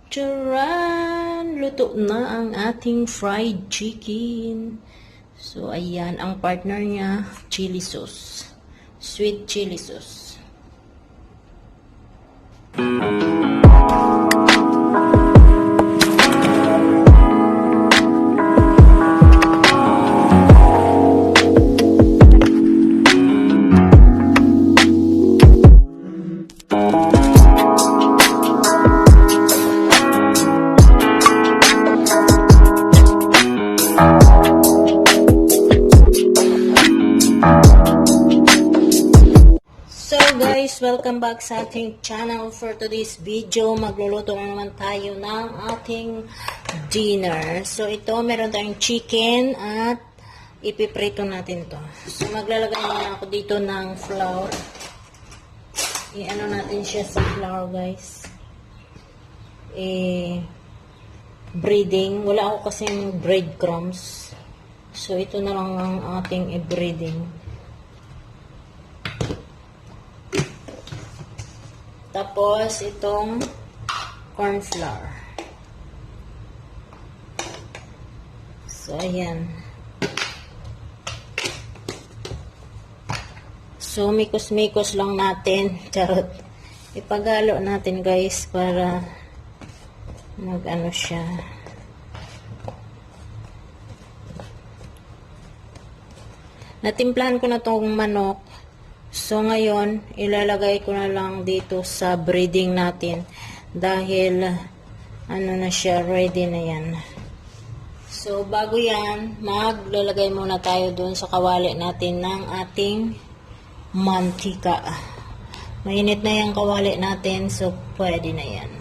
Charan! Luto na ang ating fried chicken. So, ayan. Ang partner niya, chili sauce. Sweet chili sauce. So guys, welcome back sa ating channel. For today's video, magluluto na naman tayo ng ating dinner. So ito, meron tayong chicken at ipiprito natin to. So maglalagay muna ako dito ng flour. I-ano natin siya sa flour guys. Breading. Wala ako kasing breadcrumbs. So ito na lang ang ating i-breading. Tapos, itong corn flour. So, ayan. So, mikos-mikos lang natin. Charot. Ipagalo natin, guys, para mag-ano siya. Natimplahan ko na tong manok. So, ngayon, ilalagay ko na lang dito sa breading natin dahil, ano na siya, ready na yan. So, bago yan, maglalagay muna tayo dun sa kawali natin ng ating mantika. Mainit na yung kawali natin, so pwede na yan.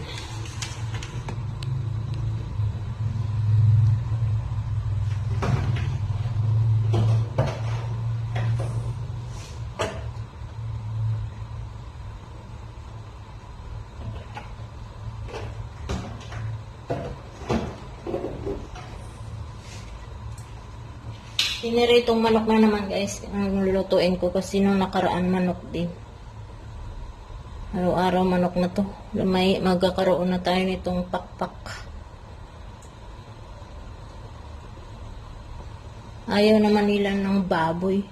Piniritong manok na naman guys ang lulutuin ko kasi nung nakaraan manok din. Araw-araw manok na to. May magkakaroon na tayo nitong pakpak. Ayaw naman nila ng baboy.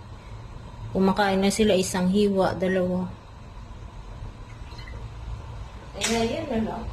Kumakain na sila isang hiwa, dalawa. Kaya yan na lang.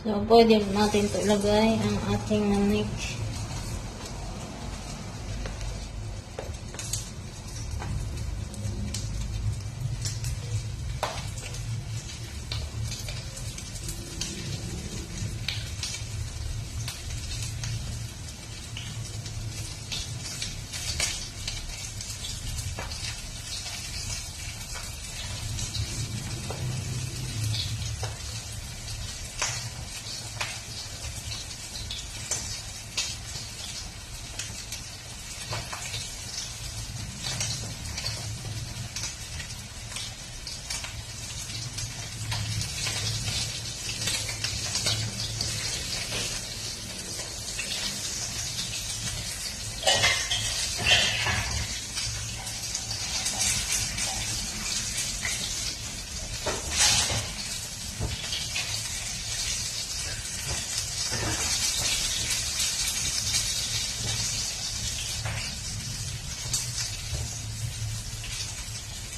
So, pwede natin ito ilagay ang ating nanik.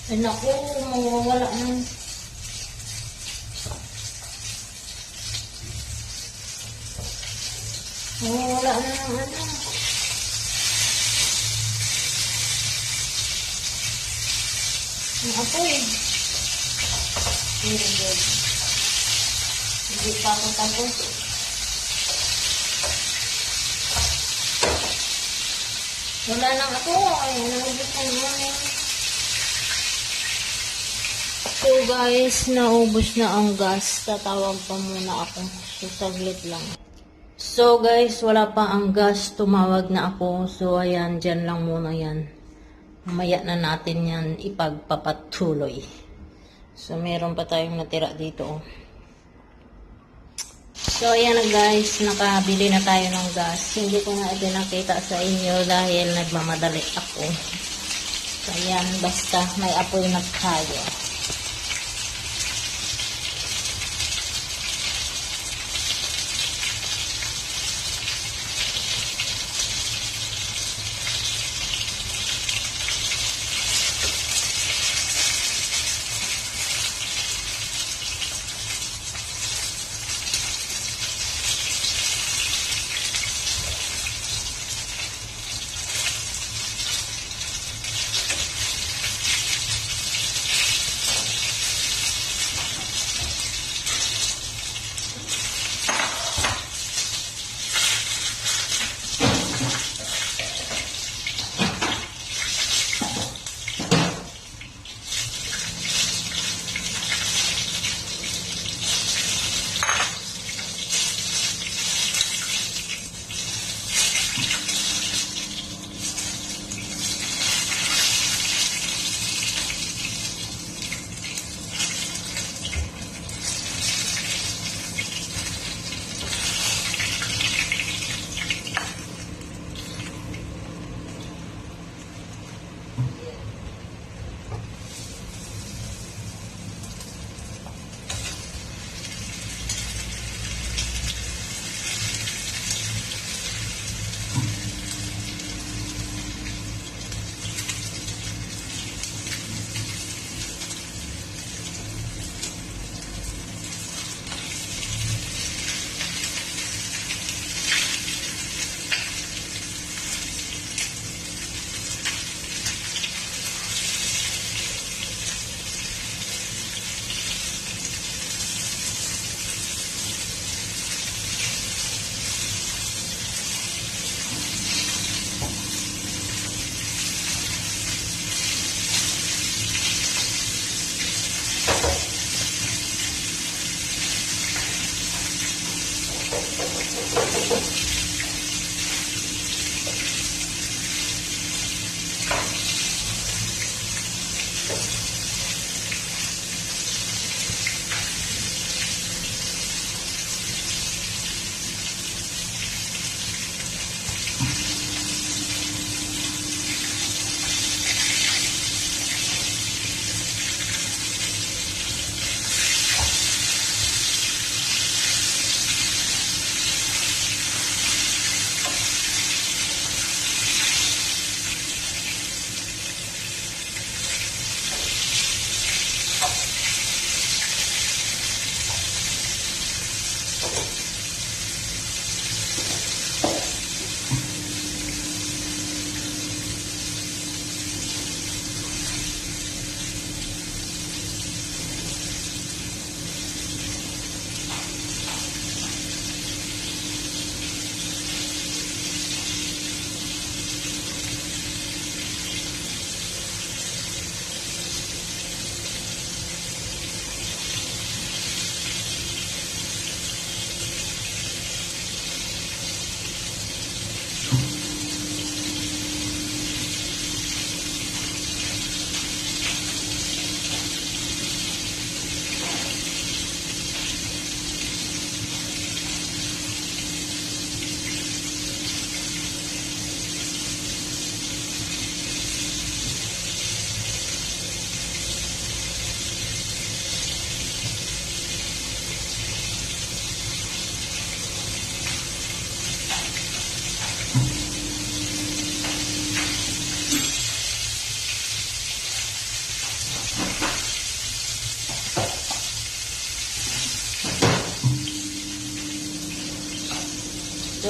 Ay naku, mawawala na. Mawawala na ng ano. Ang apoy. Very good. Hindi pa ako tapos. Wala nang ako. Ay, naubos na naman. So guys, naubos na ang gas. Tatawag pa muna ako. So saglit lang. So guys, wala pa ang gas. Tumawag na ako. So ayan, dyan lang muna yan. Mamaya na natin yan ipagpapatuloy. So meron pa tayong natira dito. Oh. So ayan na guys, nakabili na tayo ng gas. Hindi ko na ipinakita sa inyo dahil nagmamadali ako. So ayan, basta may apoy na tayo.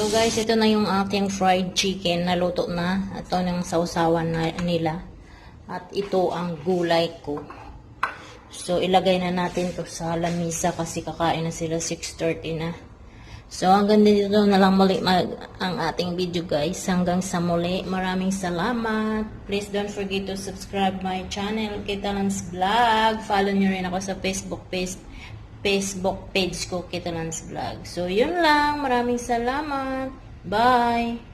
So guys, ito na yung ating fried chicken. Naluto na. Ito yung sausawan na nila. At ito ang gulay ko. So, ilagay na natin to sa lamisa kasi kakain na sila 6:30 na. So, hanggang dito na lang muli ang ating video guys. Hanggang sa muli. Maraming salamat. Please don't forget to subscribe my channel, Kitalans Vlog. Follow nyo rin ako sa Facebook page ko, Kitalans Vlog. So, yun lang. Maraming salamat. Bye!